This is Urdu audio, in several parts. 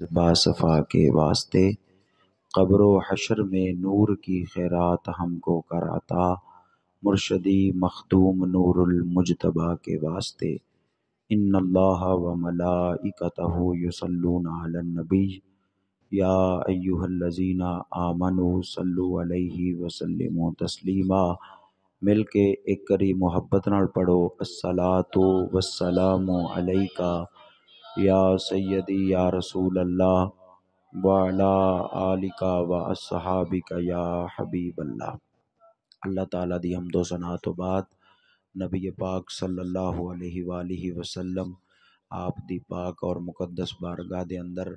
باصفا کے واسطے، قبر و حشر میں نور کی خیرات ہم کو کر عطا، مرشدی مخدوم نور المجتبیٰ کے واسطے۔ ان اللہ و ملائکتہ یصلون علی النبی یا ایہا الذین آمنوا صلوا علیہ وسلموا تسلیما۔ مل کے ایک کری محبت نال پڑھو، الصلاۃ والسلام علیکہ یا سیدی یا رسول اللہ وعلی آلک و اصحابک یا حبیب اللہ۔ اللہ تعالیٰ دی حمد و ثنا تو بعد نبی پاک صلی اللہ علیہ وآلہ وسلم آپ دی پاک اور مقدس بارگاہ دے اندر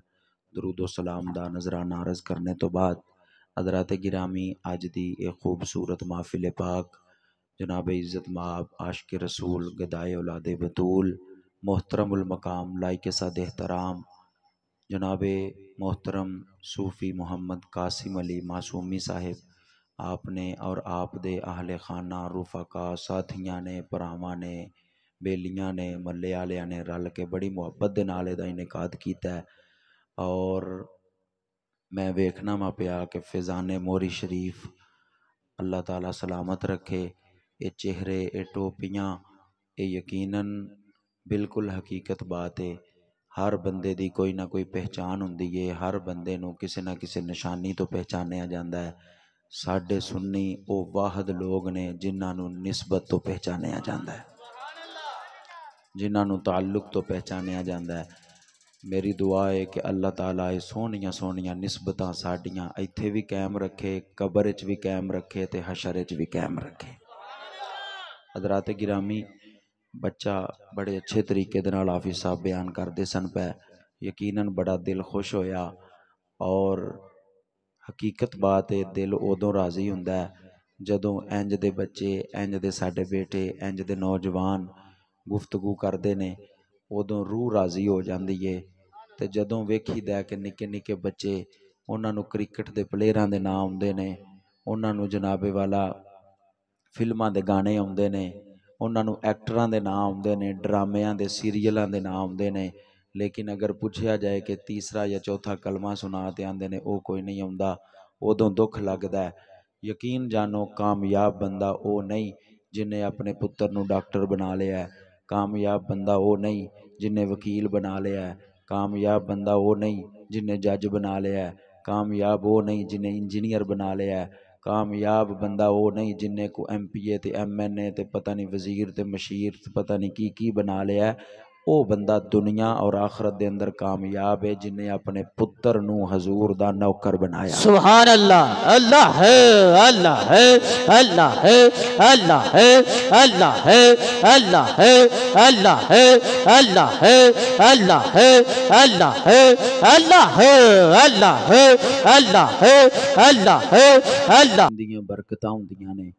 درود و سلام دا نذرانہ عرض کرنے تو بعد، حضرات گرامی، اج دی ایک خوبصورت محفل پاک جناب عزت مآب عاشق رسول گدائے اولاد بطول محترم المقام لائق صد احترام جناب محترم صوفی محمد قاسم علی معصومی صاحب، آپ نے اور آپ دے اہل خانہ رفقا ساتھیاں نے پراواں نے بیلیاں نے محلے والیاں نے رل کے بڑی محبت دے نال دا انعقاد کیتا ہے، اور میں ویکھنا وا پیا کہ فیضان موری شریف اللہ تعالیٰ سلامت رکھے، اے چہرے اے ٹوپیاں اے یقیناً بالکل حقیقت بات ہے، ہر بندے دی کوئی نہ کوئی پہچان ہوندی ہے، ہر بندے نو کسی نہ کسی نشانی تو پہچانیا جاندا ہے۔ ساڈے سنی او واحد لوگ نے جنہاں نو نسبت تو پہچانیا جاندا ہے، جنہاں نو تعلق تو پہچانیا جاندا ہے۔ میری دعا ہے کہ اللہ تعالیٰ اے سونیاں سونیاں نسبتاں ساڈیاں ایتھے بھی قائم رکھے، قبر وچ بھی قائم رکھے تے حشر وچ بھی قائم رکھے۔ حضرات گرامی، بچہ بڑے اچھے طریقے دے نال حافظ صاحب بیان کردے سن پے، یقیناً بڑا دل خوش ہویا، اور حقیقت بات ہے دل ادوں راضی ہوندا ہے جدوں انج دے بچے، انج دے ساڈے بیٹے، انج دے نوجوان گفتگو کردے نے، ادوں روح راضی ہو جاندی ہے۔ تے جدوں ویکھی دا کہ نکے نکے بچے انہاں نو کرکٹ دے پلیئراں دے نام آوندے نے، انہاں نو جناب والا فلماں دے گانے آوندے نے، انہاں نو ایکٹراں دے نام آوندے نے، ڈرامیاں دے سیریلاں دے نام آوندے نے، لیکن اگر پوچھیا جائے کہ تیسرا یا چوتھا کلمہ سنا تے آندے نے او کوئی نہیں آوندا، ادوں دکھ لگدا ہے۔ یقین جانو کامیاب بندہ او نہیں جن نے اپنے پتر نو ڈاکٹر بنا لیا ہے، کامیاب بندہ او نہیں جن نے وکیل بنا لیا ہے، کامیاب بندہ او نہیں جن نے جج بنا لیا ہے، کامیاب او نہیں جن نے انجینئر بنا لیا ہے، کامیاب بندہ او نہیں جن نے کو ایم پی اے تے ایم این اے تے پتہ نہیں وزیر تے مشیر تے پتہ نہیں کی بنا لیا ہے۔ او بندہ دنیا اور آخرت دے اندر کامیاب ہے جن نے اپنے پتر نو حضور دا نوکر بنایا۔ سبحان اللہ، اللہ ہے، اللہ ہے، اللہ ہے، اللہ ہے، اللہ ہے، اللہ ہے، اللہ ہے، اللہ ہے، اللہ ہے، اللہ ہے، اللہ ہے، اللہ ہے، اللہ ہے، اللہ ہے، اللہ دیاں برکتاں ہوندیاں نے۔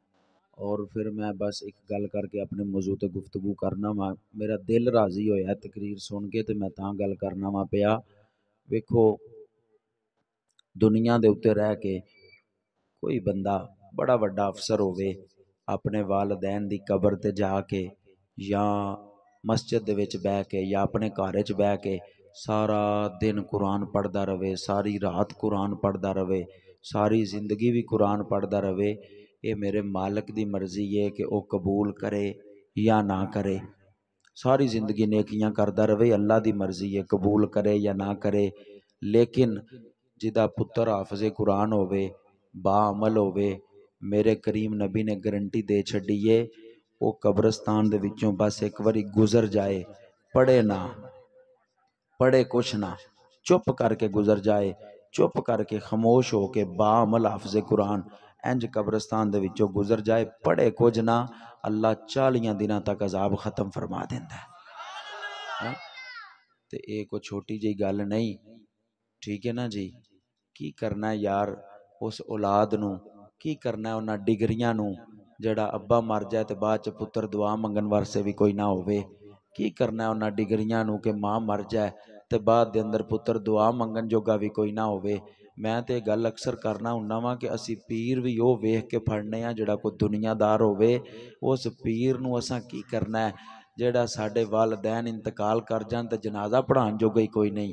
اور پھر میں بس ایک گل کر کے اپنے موضوع تے گفتگو کرنا وا، میرا دل راضی ہویا تقریر سن کے تے میں تاں گل کرنا وا پیا۔ ویکھو دنیا دے اوتے رہ کے کوئی بندہ بڑا وڈا افسر ہوئے، اپنے والدین دی قبر تے جا کے یا مسجد دے وچ بہ کے یا اپنے گھر وچ بہ کے سارا دن قرآن پڑھدا رہے، ساری رات قرآن پڑھدا رہے، ساری زندگی بھی قرآن پڑھدا رہے، اے میرے مالک دی مرضی ہے کہ او قبول کرے یا نہ کرے۔ ساری زندگی نیکیاں کردا رہے، اللہ دی مرضی ہے قبول کرے یا نہ کرے۔ لیکن جدا پتر حافظ قرآن ہوئے، با عمل ہوئے، میرے کریم نبی نے گارنٹی دے چھڈیے او قبرستان دے وچوں بس ایک واری گزر جائے، پڑھے نہ پڑھے کچھ نہ، چپ کر کے گزر جائے، چپ کر کے خاموش ہو کے با عمل حافظ قرآن انج قبرستان دے وچوں گزر جائے، پڑھے کچھ نہ، اللہ 40 دنوں تک عذاب ختم فرما دیندا ہے۔ تے اے کوئی چھوٹی جی گل نہیں، ٹھیک ہے نا جی؟ کی کرنا ہے یار اس اولاد نو، کی کرنا ہے انہاں ڈگریاں نو، جڑا ابا مر جائے تے بعد چ پتر دعا منگن واسطے بھی کوئی نہ ہوئے، کی کرنا ہے انہاں ڈگریاں نو کہ ماں مر جائے تے بعد دے اندر پتر دعا منگن جوگا بھی کوئی نہ ہوئے۔ میں تے گل اکثر کرنا ہوندا وا کہ اسی پیر بھی او ویکھ کے پھڑنے آ جڑا کوئی دنیا دار ہوئے، اس پیر نو اساں کی کرنا ہے جڑا ساڈے والدین انتقال کر جان تے جنازہ پڑھان جوگا ہی کوئی نہیں،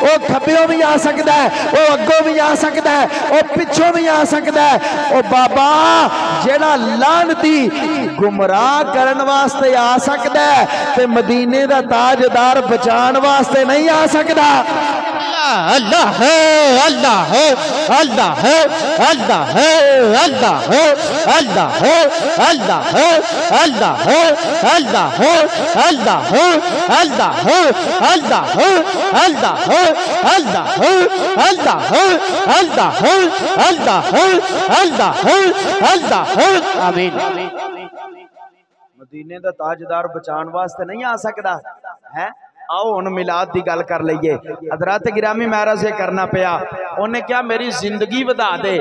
وہ کھبیوں بھی آ سکتا ہے، وہ اگوں بھی آ سکتا ہے، وہ پچھوں بھی آ سکتا ہے۔ وہ بابا جیڑا لعنتی گمراہ کرن واسطے آ سکتا ہے تے مدینے دا تاجدار بچان واسطے نہیں آ سکتا۔ اللہ ہے، اللہ ہے، اللہ ہے، اللہ ہے، اللہ ہے، اللہ ہے، اللہ ہے، اللہ ہے، اللہ ہے، اللہ ہے، اللہ ہے، اللہ ہے، اللہ ہے، اللہ ہے، اللہ ہے، اللہ ہے، اللہ ہے، اللہ ہے، اللہ ہے۔ آمین۔ مدینے دا تاجدار بچان واسطے نہیں آ سکتا ہے۔ آؤ ہن میلاد دی گل کر لئیے۔ حضرات گرامی میرا سے کرنا پیا، انہیں کیا میری زندگی ودا دے،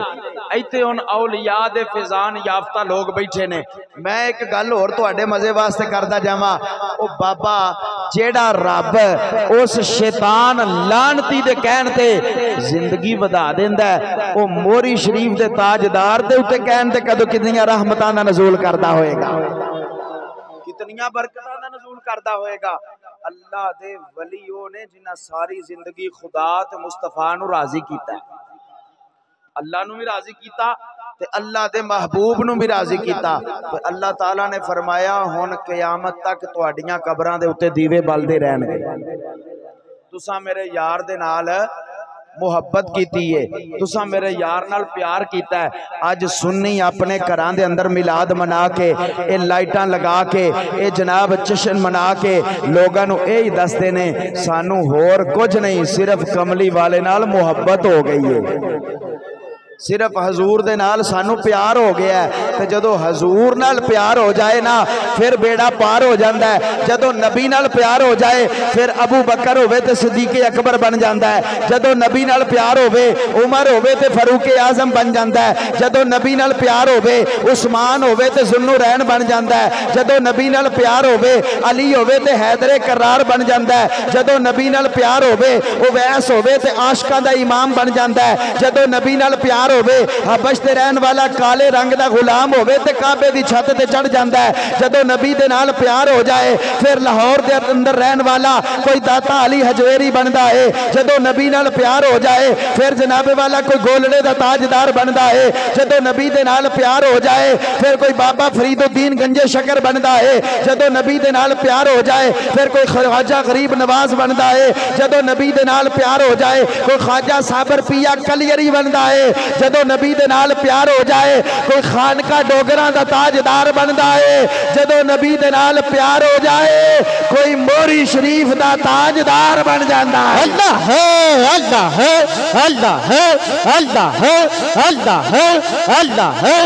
ایتے ان اولیاء دے فیضان یافتہ لوگ بیٹھے نے۔ میں ایک گل اور تو اڈے مزے واسطے کردہ جاواں، او بابا جیڑا رب اس شیطان لعنتی دے کہن تے زندگی ودا دیندا ہے، او موری شریف دے تاجدار دے اتے کہن تے کدو کتنیاں رحمتاں دا نزول کردہ ہوئے گا، کتنیاں برکتاں دا نزول کردہ ہوئے گا۔ اللہ دے ولیوں نے جنہ ساری زندگی خدا تے مصطفیٰ نو راضی کیتا ہے، اللہ نو بھی راضی کیتا تے اللہ دے محبوب نو بھی راضی کیتا، تو اللہ تعالیٰ نے فرمایا ہن قیامت تک تواڈیاں قبراں دے اتے دیوے بلدے رہن گے۔ تساں میرے یار دے نال محبت کیتی ہے، تساں میرے یار نال پیار کیتا ہے۔ آج سنی اپنے گھراں دے اندر میلاد منا کے، اے لائٹاں لگا کے، اے جناب جشن منا کے لوگاں نو اے ہی دستے نے سانو ہور کچھ نہیں، صرف کملی والے نال محبت ہو گئی ہے، صرف حضور دے نال سانو پیار ہو گیا ہے۔ تے جدو حضور نال پیار ہو جائے نا پھر بیڑا پار ہو جاندہ ہے، جدو نبی نال پیار ہو جائے پھر ابو بکر ہوئے تے صدیق اکبر بن جاندہ ہے، جدو نبی نال پیار ہوئے عمر ہوئے تے فاروق اعظم بن جاندہ ہے، جدو نبی نال پیار ہوئے عثمان ہوئے تے ذوالنورین بن جاندہ ہے، جدو نبی نال پیار ہوئے علی ہوئے تے حیدر کرار بن جاندہ ہے، جدو نبی نال پیار ہوئے اویس ہوئے تے عاشقاں دا امام بن جاندہ ہے، جدو نبی نال پیار ہوئے حبش تے رہن والا کالے رنگ دا غلام ہوئے تے کعبے دی چھت تے چڑھ جاندہ ہے، جدو نبی دے نال پیار ہو جائے پھر لاہور دے اندر رہن والا کوئی داتا علی حجویری بندہ ہے، جدو نبی نال پیار ہو جائے پھر جناب والا کوئی گولڑے دا تاجدار بندہ ہے، جدو نبی دے نال پیار ہو جائے پھر کوئی بابا فرید الدین گنجے شکر بندہ ہے، جدو نبی دے نال پیار ہو جائے پھر کوئی خواجہ غریب نواز بندہ ہے، جدو نبی دے نال پیار ہو جائے کوئی خواجہ صابر پیا کلیری بندہ ہے، جدو نبی دے نال پیار ہو جائے کوئی خانقاہ ڈوگراں دا تاجدار بندہ ہے، جدو نبی دے نال پیار ہو جائے کوئی موری شریف دا تاجدار بن جاندہ ہے۔ اللہ ہے، اللہ ہے، اللہ ہے، اللہ ہے، اللہ ہے، اللہ ہے،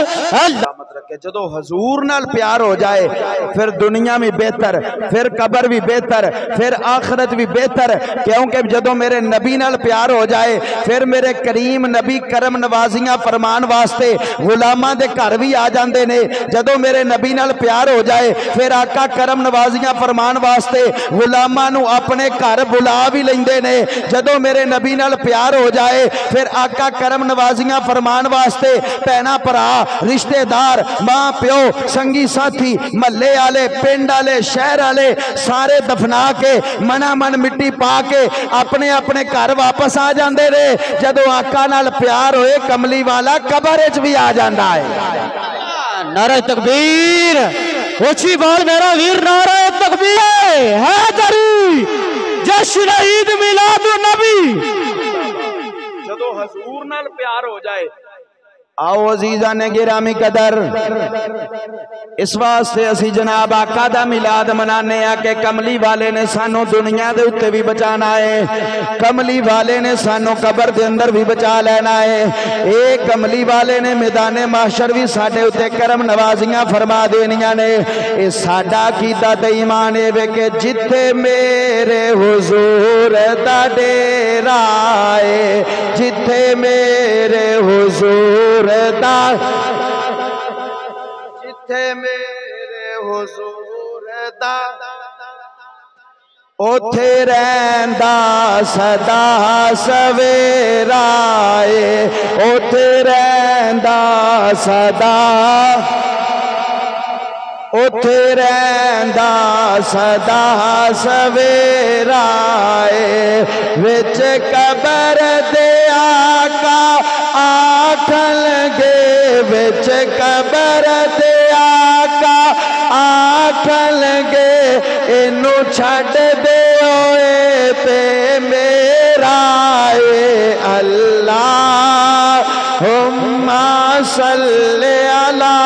اللہ کہ جدو حضور نال پیار ہو جائے پھر دنیا بھی بہتر، پھر قبر بھی بہتر، پھر آخرت بھی بہتر، کیونکہ جدو میرے نبی نال پیار ہو جائے پھر میرے کریم نبی کرم نوازیاں فرمان واسطے غلاماں دے گھر بھی آ جاندے نے، جدو میرے نبی نال پیار ہو جائے پھر آقا کرم نوازیاں فرمان واسطے غلاماں نو اپنے گھر بلا بھی لیندے نے، جدو میرے نبی نال پیار ہو جائے پھر آقا کرم نوازیاں فرمان واسطے بھینا بھرا رشتہ دار ماں پیو سنگی ساتھی محلے والے پنڈ والے شہر والے سارے دفنا کے منا من مٹی پا کے اپنے اپنے گھر واپس آ جاندے نے، جدو آقا نال پیار ہوئے کملی والا قبر وچ بھی آ جاندا ہے۔ نعرہ تکبیر، اونچی بول میرا ویر، نعرہ تکبیر ہے دری جشن عید میلاد النبی۔ جدو حضور نال پیار ہو جائے آؤ عزیزان گرامی قدر اس واسطے اسی جناب آقا دا میلاد منانے ہیں کہ کملی والے نے سانو دنیا دے اتے بھی بچانا ہے، کملی والے نے سانو قبر دے اندر بھی بچا لینا ہے، اے کملی والے نے میدان محشر بھی ساڑھے اتے کرم نوازیاں فرما دینیاں نے۔ اے ساڑھا کیتا تے ایمان ہے کہ جتے میرے حضور دا ڈیرہ ہے، جتے میرے حضور دا جتھے میرے حضور دا اوتھے رہندا صدا سویرا اے، اوتھے رہندا صدا اتھے رہندا سدا سویرا اے وچ قبر دے آقا آکھن گے وچ قبر دے آقا آکھن گے اینو چھڈ دے ہوئے تے میرا اے اللہم صلی علی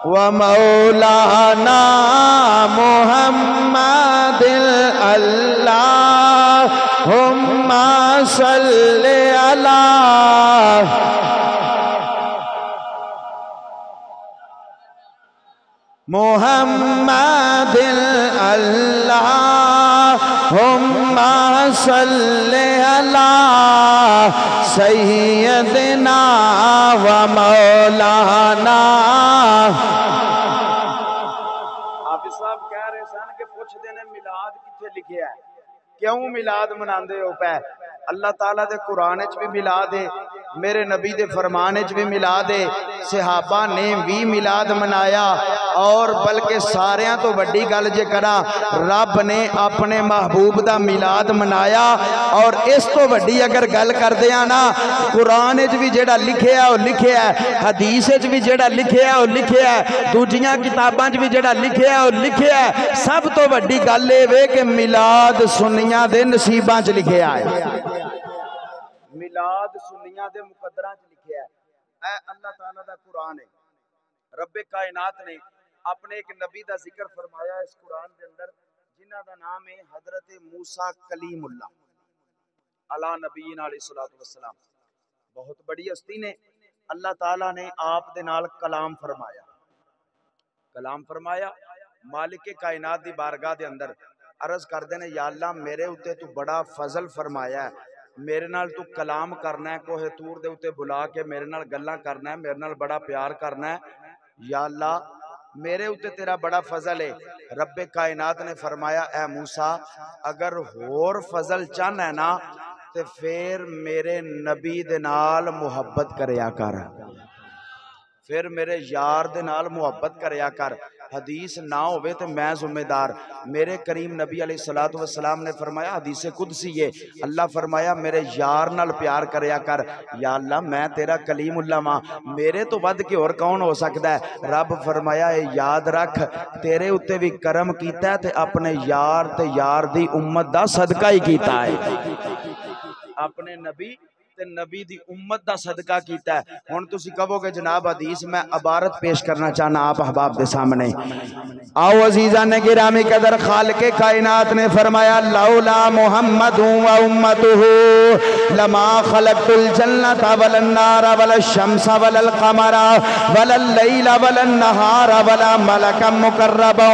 ومولانا محمد اللہم صلی علی محمد اللہم صلی علی سیدنا و مولانا. حافظ صاحب کہہ رہے سن کہ پوچھ دینے میلاد کتنے لکھے ہے، کیوں میلاد مناندے ہو پہ؟ اللہ تعالیٰ دے قرآن وچ بھی میلاد ہے، میرے نبی دے فرمان وچ بھی میلاد ہے، صحابہ نے بھی میلاد منایا، اور بلکہ ساریاں تو بڑی گل جے کرا رب نے اپنے محبوب دا میلاد منایا. اور اس تو بڑی اگر گل کر دیا نا، قرآن وچ بھی جیڑا لکھے ہے وہ لکھے ہے، حدیث وچ بھی جیڑا لکھے ہے وہ لکھے ہے، دوجیاں کتاباں وچ بھی جیڑا لکھے ہے وہ لکھے ہے. سب تو بڑی گل اے وے کہ میلاد سنیاں دے نصیباں چ لکھے آئے، میلاد سنیاں دے مقدراں چ لکھے ہے. اے اللہ تعالیٰ دا قرآن ہے، رب کائنات نے اپنے ایک نبی دا ذکر فرمایا اس قرآن دے اندر جنہ دا نام ہے حضرت موسیٰ کلیم اللہ علی نبینا علیہ السلام. بہت بڑی ہستی نے، اللہ تعالیٰ نے آپ دے نال کلام فرمایا، کلام فرمایا. مالک کائنات دی بارگاہ دے اندر عرض کر دینے یا اللہ میرے اتے تو بڑا فضل فرمایا ہے، میرے نال تو کلام کرنا ہے، کوہ تور دے اتے بلا کے میرے نال گلاں کرنا ہے، میرے نال بڑا پیار کرنا ہے. یا اللہ میرے اتے تیرا بڑا فضل ہے. رب کائنات نے فرمایا اے موسیٰ اگر ہور فضل چاہنا ہے نا تے پھر میرے نبی دے نال محبت کریا کر، پھر میرے یار دے نال محبت کریا کر. حدیث نہ ہوئے تو میں ذمہ دار. میرے کریم نبی علیہ السلام نے فرمایا حدیث قدسی ہے، اللہ فرمایا میرے یار نال پیار کریا کر. یا اللہ میں تیرا کلیم اللہ ماں، میرے تو ود کے اور کون ہو سکتا ہے؟ رب فرمایا اے یاد رکھ تیرے اتے بھی کرم کیتا ہے تے اپنے یار تے یار دی امت دا صدقہ ہی کیتا ہے، اپنے نبی تے نبی دی امت دا صدقہ کیتا ہے. ہن تسی کہو گے جناب حدیث میں عبارت پیش کرنا چاہنا آپ احباب دے سامنے. آؤ عزیزان گرامی قدر خالق کائنات نے فرمایا لولا محمد و امتہ لما خلقت الجنت ولا النار ولا الشمس ولا القمر ولا اللیل ولا النہار ولا ملکا مقربا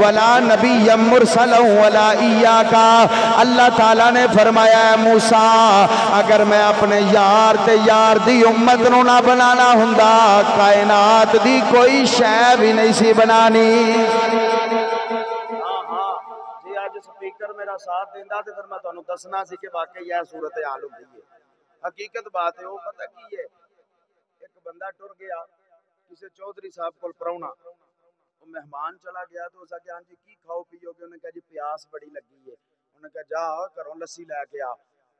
ولا نبی مرسلا ولا ایاکا. اللہ تعالیٰ نے فرمایا موسیٰ اگر میں اپنے یار تے یار دی امت نو نہ بنانا ہوندا کائنات دی کوئی شے بھی نہیں سی بنانی. جی آج سپیکر میرا ساتھ دیندا تے پھر میں تانوں دسنا سی کہ واقعی یہ صورت حال ہوئی ہے. حقیقت بات ہے وہ پتہ کی ہے، ایک بندہ ٹر گیا کسی چودھری صاحب کول پراؤنا، وہ مہمان چلا گیا تو اس کہ ہاں جی کی کھاؤ پیو گے؟ انہوں نے کہا جی پیاس بڑی لگی ہے. انہوں نے کہا جا گھروں لسی لے کے آ.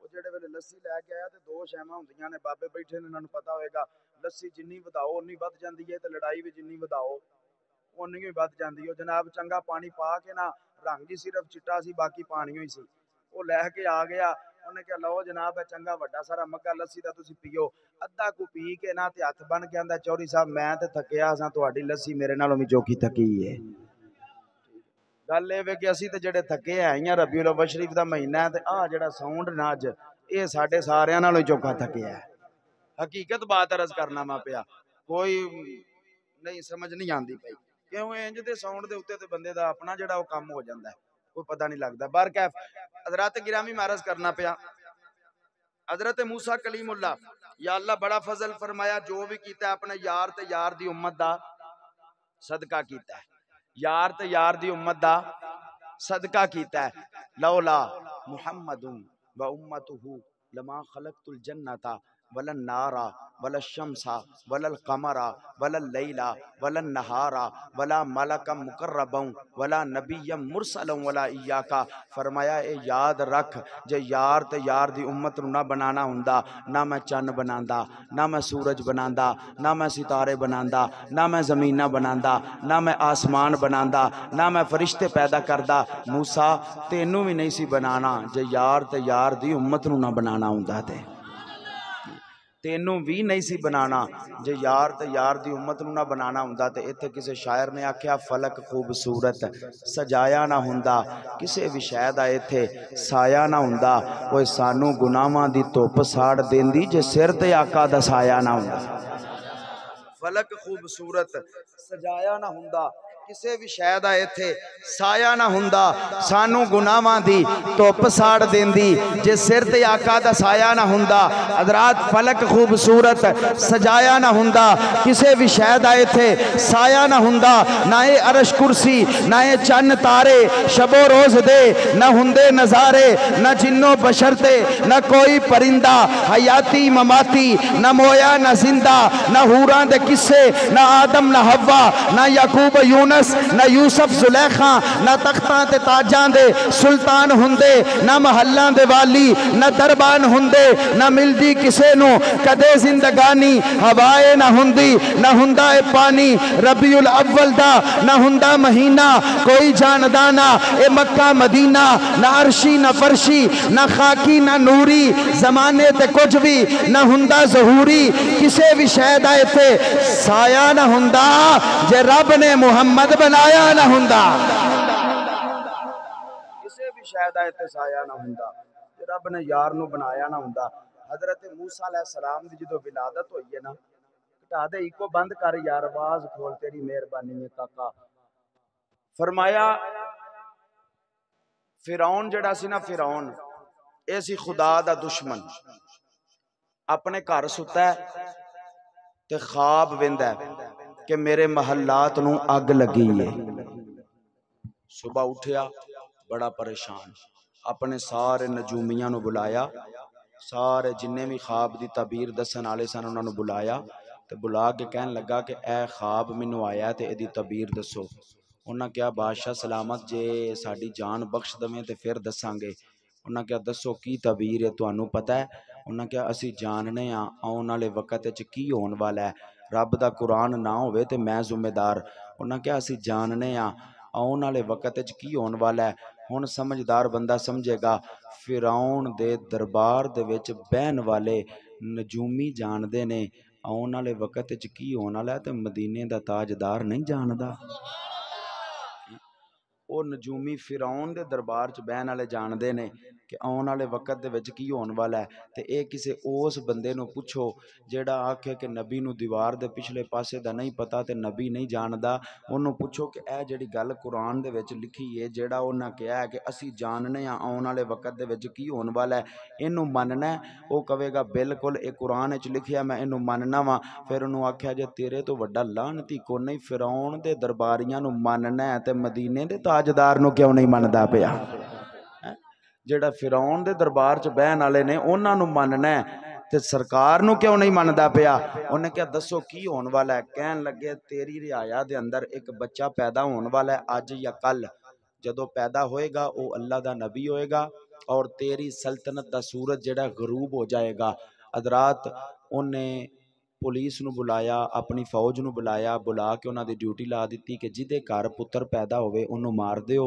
وہ جڑے ویلے لسی لے کے آیا تے دو شیواں ہوندیاں نے، بابے بیٹھے نے انہاں نوں پتہ ہوئے گا لسی جنی وداؤ اونی ود جاندی ہے تے لڑائی بھی جنی وداؤ اونی ہی ود جاندی ہے. جناب چنگا پانی پا کے نا رنگ ہی صرف چٹا سی باقی پانی ہی سی. وہ لے کے آ گیا، انہیں کہا لو جناب ہے چنگا وڈا سارا مگا لسی دا تسی پیو. ادھا کو پی کے نا تے ہاتھ بن کے آندا چوری صاحب میں تے تھکیا ہاں تہاڈی لسی میرے نالوں وی چوکھی تھکی ہے. گل اے وے کہ اسی تے جڑے تھکے ہیں ربیع الاول شریف دا مہینہ ہے تے آ جڑا ساؤنڈ نا اج اے ساڈے ساریاں نالوں چوکھا تھکیا ہے. حقیقت بات عرض کرنا ماں پیا کوئی نہیں سمجھ نہیں آندی پئی کیوں انج دے ساؤنڈ دے اوتے تے بندے دا اپنا جڑا وہ کام ہو جاندا ہے کوئی پتہ نہیں لگدا. برکیف حضرات گرامی میں عرض کرنا پیا حضرت موسیٰ کلیم اللہ یا اللہ بڑا فضل فرمایا جو بھی کیتا ہے اپنے یار تے یار دی امت دا صدقہ کیتا ہے، یار تے یار دی امت دا صدقہ کیتا ہے. لولا محمد و امتہ لما خلقت الجنت ولا النارا ولا الشمسا ولا القمرا ولا اللیلا ولا النہارا ولا ملکا مقربا ولا نبی مرسلا ولا ایاکا. فرمایا اے یاد رکھ جے یار تے یار دی امت نو نہ بنانا ہوندا نہ میں چن بناندا نہ میں سورج بناندا نہ میں ستارے بناندا نہ میں زمیناں بناندا نہ میں آسمان بناندا نہ میں فرشتے پیدا کردا. موسیٰ تینوں بھی نہیں سی بنانا جے یار تے یار دی امت نو نہ بنانا ہوندا تے تینوں بھی نہیں سی بنانا جے یار تے یار دی امت نو نہ بنانا ہوندا. تے ایتھے کسے شاعر نے آکھیا فلک خوبصورت سجایا نہ ہوندا کسے بھی شے دا ایتھے سایہ نہ ہوندا. اوے سانو گناہاں دی دھوپ ساڑ دیندی جے سر تے آقا دا سایہ نہ ہوندا. فلک خوبصورت سجایا نہ ہوندا کسے بھی شے دا ایتھے سایہ نہ ہوندا. سانو گناہاں دی دھوپ ساڑ دیندی جے سر تے آقا دا سایہ نہ ہوندا. حضرات فلک خوبصورت سجایا نہ ہوندا کسے بھی شے دا ایتھے سایہ نہ ہوندا. نہ اے عرش کرسی نہ اے چن تارے شب و روز دے نہ ہوندے نظارے نہ جنو بشر تے نہ کوئی پرندہ حیاتی مماتی نہ مویا نہ زندہ نہ حوراں دے قصے نہ آدم نہ حوا نہ یعقوب یونس نہ یوسف زلیخا نہ تختاں تے تاجاں دے سلطان ہندے نہ محلاں دے والی نہ دربان ہندے نہ ملدی کسے نو کدے زندگانی ہوائے نہ ہندی نہ ہندا اے پانی ربیع الاول دا نہ ہندا مہینہ کوئی جاندانا اے مکہ مدینہ نہ عرشی نہ فرشی نہ خاکی نہ نوری زمانے تے کچھ بھی نہ ہندا ظہوری کسے بھی شہد آئے تھے سایہ نہ ہندا جے رب نے محمد بنایا نہ ہندا کسے بھی شہد آئے تھے سایہ نہ ہندا جے رب نے یار نو بنایا نہ ہندا. حضرت موسیٰ علیہ السلام دی جدو ولادت ہوئی ہے نا کٹا دے ایکو بند کر یار آواز کھول تیری مہربانی میں کاکا. فرمایا فرعون جڑا سی نا فرعون اے سی خدا دا دشمن اپنے گھر ستا ہے تے خواب ویندا ہے کہ میرے محلات نو اگ لگی ہے. صبح اٹھیا بڑا پریشان اپنے سارے نجومیاں نو بلایا سارے جننے بھی خواب دی تعبیر دسن والے سن انہاں نو بلایا تے بلا کے کہن لگا کہ اے خواب مینوں آیا تے ایدی تعبیر دسو. انہاں کیا بادشاہ سلامت جے ساڈی جان بخش دمیں تے پھر دساں گے. انہاں کیا دسو کی تعبیر ہے تانوں پتہ ہے. انہاں کیا اسی جاننے ہاں آن والے وقت وچ کی ہون والا ہے رب دا قرآن نہ ہوئے تے میں ذمہ دار. انہاں کیا اسی جاننے ہاں آن والے وقت وچ کی ہون والا ہے. ہن سمجھدار بندہ سمجھے گا فرعون دے دربار دے وچ بہن والے نجومی جان دے نے آن والے وقت وچ کی ہون والا ہے تے مدینے دا تاجدار نہیں جاندا. او نجومی فرعون دے دربار چ بہن والے جان دے نے کہ آن والے وقت دے وچ کی ہون والا ہے. تے اے کسے اس بندے نو پوچھو جیڑا آکھے کہ نبی نو دیوار دے پچھلے پاسے دا نہیں پتا تے نبی نہیں جاندا. اونوں پوچھو کہ اے جیڑی گل قرآن دے وچ لکھی ہے جیڑا انہاں کہیا ہے کہ اسی جاننے ہاں آن والے وقت دے وچ کی ہون والا ہے اینوں مننا ہے. او کہے گا بالکل اے قرآن وچ لکھیا میں اینوں مننا وا. پھر انہوں آکھیا جے تیرے تو وڈا لعنتی کو نہیں فرعون دے درباریاں نو مننا ہے تے مدینے دے تاجدار نو کیوں نہیں مندا پیا. جیڑا فرعون دے دربار چ بہن والے نے انہاں نو مننا ہے تے سرکار نو کیوں نہیں مندا پیا. انہیں کیا دسو کی ہون والا ہے. کہن لگے تیری رعایا دے اندر ایک بچہ پیدا ہون والا ہے اج یا کل. جدو پیدا ہوئے گا او اللہ دا نبی ہوئے گا اور تیری سلطنت دا سورج جڑا غروب ہو جائے گا. حضرات انہیں پولیس نو بلایا اپنی فوج نو بلایا بلا کے انہاں دی ڈیوٹی لا دیتی کہ جدے گھر پتر پیدا ہوئے انہوں مار دیو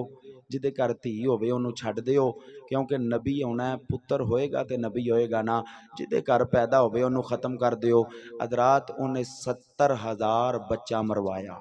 جدے گھر دھی ہوئے انہوں چھڈ دیو کیونکہ نبی ہونا ہے پتر ہوئے گا تے نبی ہوئے گا نا. جدے گھر پیدا ہوئے انہوں ختم کر دیو. حضرات انہیں 70,000 بچہ مروایا.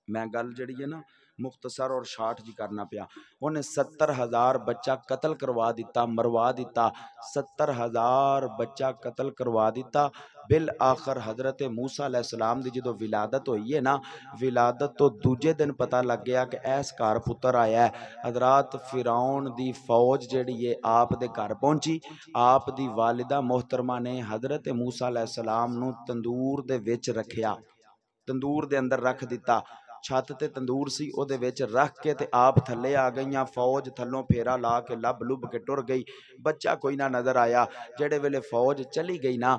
میں گل جڑی ہے نا مختصر اور شارٹ جی کرنا پیا. انہیں 70,000 بچہ قتل کروا دیتا مروا دیتا. 70,000 بچہ قتل کروا دیتا. بالآخر حضرت موسیٰ علیہ السلام دی جدو ولادت ہوئی ہے نا ولادت تو دوجے دن پتہ لگ گیا کہ ایس کار پتر آیا ہے. حضرات فرعون دی فوج جڑی ہے آپ دے گھر پہنچی. آپ دی والدہ محترمہ نے حضرت موسیٰ علیہ السلام نو تندور دے وچ رکھیا تندور دے اندر رکھ دیتا. ਛੱਤ ਤੇ ਤੰਦੂਰ ਸੀ, ਉਹਦੇ ਵਿੱਚ ਰੱਖ ਕੇ ਤੇ ਆਪ ਥੱਲੇ ਆ ਗਈਆਂ। ਫੌਜ ਥੱਲੋਂ ਫੇਰਾ ਲਾ ਕੇ ਲੱਭ ਲੁੱਭ ਕੇ ਟੁਰ ਗਈ, ਬੱਚਾ ਕੋਈ ਨਾ ਨਜ਼ਰ ਆਇਆ। ਜਿਹੜੇ ਵੇਲੇ ਫੌਜ ਚਲੀ ਗਈ ਨਾ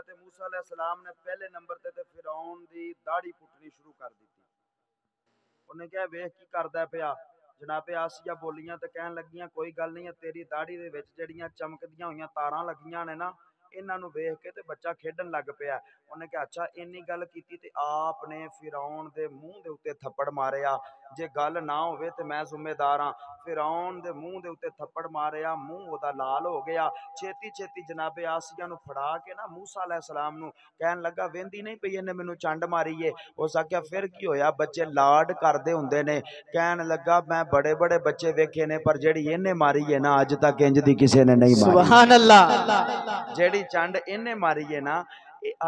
حضرت موسیٰ علیہ السلام نے پہلے نمبر تے فرعون دی داڑھی پٹنی شروع کر دیتی. انہیں کہا ویکھ کی کردا پیا. جناب آسیہ بولیاں تے کہن لگیاں کوئی گل نہیں ہے, تیری داڑھی دے وچ جڑیاں چمکدیاں ہوئیاں تاراں لگیاں نے نا, انہاں نوں ویکھ کے تے بچہ کھیڈن لگ پیا. انہیں کہا اچھا اینی گل کیتی تے آپ نے فرعون دے منہ دے اوتے تھپڑ ماریا. جے گل نہ ہوئے تے میں ذمہ دار ہاں. فرعون دے منہ دے اوتے تھپڑ ماریا, منہ او دا لال ہو گیا. چھیتی چھیتی جناب آسیہ نو پھڑا کے نا موسیٰ علیہ السلام نو کہن لگا ویندی نہیں پئی اینے مینوں چنڈ ماری ہے. اس آکھیا پھر کی ہویا, بچے لاڈ کردے ہوندے نے. کہن لگا میں بڑے بڑے بچے ویکھے نے پر جیڑی اینے ماری ہے نا اج تک انج دی کسے نے نہیں ماری. سبحان اللہ. جیڑی چنڈ اینے ماری ہے نا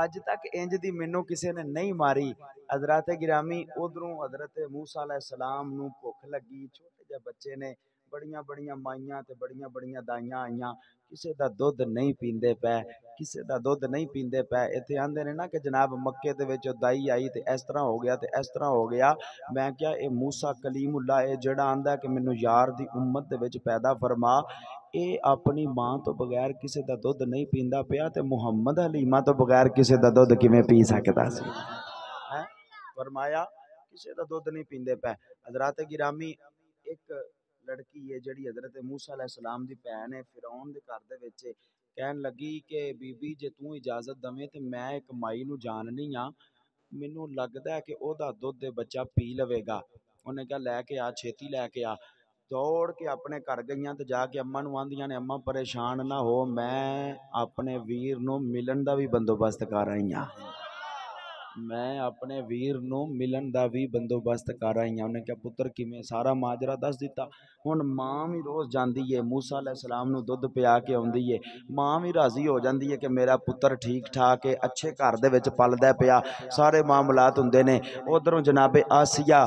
اج تک انج دی مینوں کسے نے نہیں ماری. حضرات گرامی ادھروں حضرت موسیٰ علیہ السلام نو بھوک لگی, چھوٹے جے بچے نے, بڑیاں بڑیاں مائیاں تے بڑیاں بڑیاں دائیاں آئیاں, کسے دا دودھ نہیں پیندے پے, کسے دا دودھ نہیں پیندے پے. ایتھے آندے نے نا کہ جناب مکے دے وچ دائی آئی تے اس طرح ہو گیا تے اس طرح ہو گیا. میں کیا اے موسیٰ کلیم اللہ اے جڑا آندا کہ مینوں یار دی امت دے وچ پیدا فرما, اے اپنی ماں تو بغیر کسے دا دودھ نہیں پیندا پیا تے محمد حلیمہ تو بغیر کسے دا دودھ کیویں پی سکدا سی. فرمایا کسے دا دودھ نہیں پیندے پے. حضرات گرامی ایک لڑکی ہے جڑی حضرت موسیٰ علیہ السلام دی بہن ہے, فرعون دے گھر دے وچ کہن لگی کہ بی بی جے تو اجازت دویں تے میں ایک مائی نو جاننی ہاں, مینوں لگدا ہے کہ او دا دودھ بچہ پی لوے گا. انہیں کہا لے کے آ, چھیتی لے کے آ. دوڑ کے اپنے گھر گئیاں تے جا کے اماں نو آندیاں نے اماں پریشان نہ ہو, میں اپنے ویر نو ملن دا بھی بندوبست کر رہی ہاں, میں اپنے ویر نو ملن دا بھی بندوبست کر رہی ہاں. انہیں کہا پتر کیویں, سارا ماجرا دس دیتا. ہن ماں بھی روز جاندی ہے موسیٰ علیہ السلام نو دودھ پیا کے آندی ہے, ماں بھی راضی ہو جاندی ہے کہ میرا پتر ٹھیک ٹھاک ہے, اچھے گھر دے وچ پلدا پیا, سارے معاملات ہوندے نے. ادھروں جناب آسیہ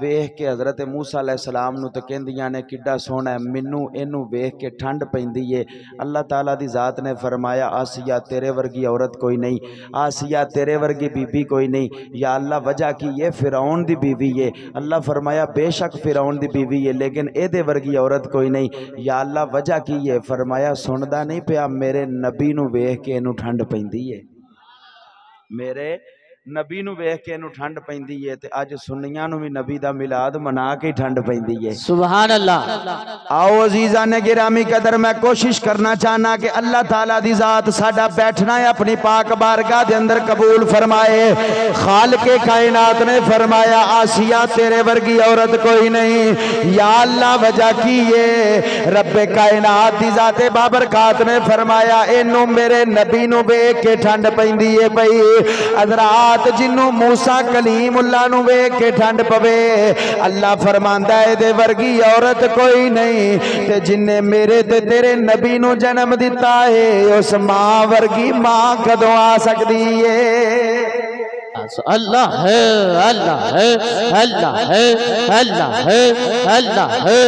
ویکھ کے حضرت موسیٰ علیہ السلام نو تے کہندیاں نے کڈا سوہنا ہے, مینوں اینوں ویکھ کے ٹھنڈ پیندی ہے. اللہ تعالیٰ دی ذات نے فرمایا آسیہ تیرے ورگی عورت کوئی نہیں, آسیہ تیرے ورگی بیوی کوئی نہیں. یا اللہ وجہ کی یہ فرعون دی بیوی ہے. اللہ فرمایا بے شک فرعون دی بیوی ہے لیکن اے دے ورگی عورت کوئی نہیں. یا اللہ وجہ کی ہے, فرمایا سندا نہیں پیا میرے نبی نو ویکھ کے اینوں ٹھنڈ پیندی ہے, میرے نبی نو ویکھ کے اینوں ٹھنڈ پیندی ہے. تے اج سنیاں نو بھی نبی دا میلاد منا کے ٹھنڈ پیندی ہے. سبحان اللہ. آؤ عزیزان گرامی قدر میں کوشش کرنا چاہنا کہ اللہ تعالیٰ دی ذات ساڈا بیٹھنا ہے اپنی پاک بارگاہ دے اندر قبول فرمائے. خالق کائنات نے فرمایا آسیہ تیرے ورگی عورت کوئی نہیں. یا اللہ وجہ کی ہے, رب کائنات دی ذات بابرکات نے فرمایا اینوں میرے نبی نو ویکھ کے ٹھنڈ پیندی ہے پئی. حضرات جنوں موسیٰ کلیم اللہ نو ویکھ کے ٹھنڈ پوے, اللہ فرماندا ہے دے ورگی عورت کوئی نہیں. تے جن نے میرے تے تیرے نبی نو جنم دیتا ہے اس ماں ورگی ماں کدوں آ سکدی ہے. اللہ ہے, اللہ ہے, اللہ ہے, اللہ ہے, اللہ ہے,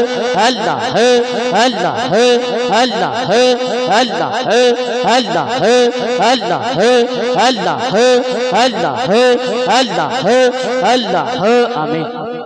اللہ ہے, اللہ ہے, اللہ ہے, اللہ ہے, اللہ ہے, اللہ ہے, اللہ ہے, اللہ ہے, اللہ ہے, اللہ ہے. آمین.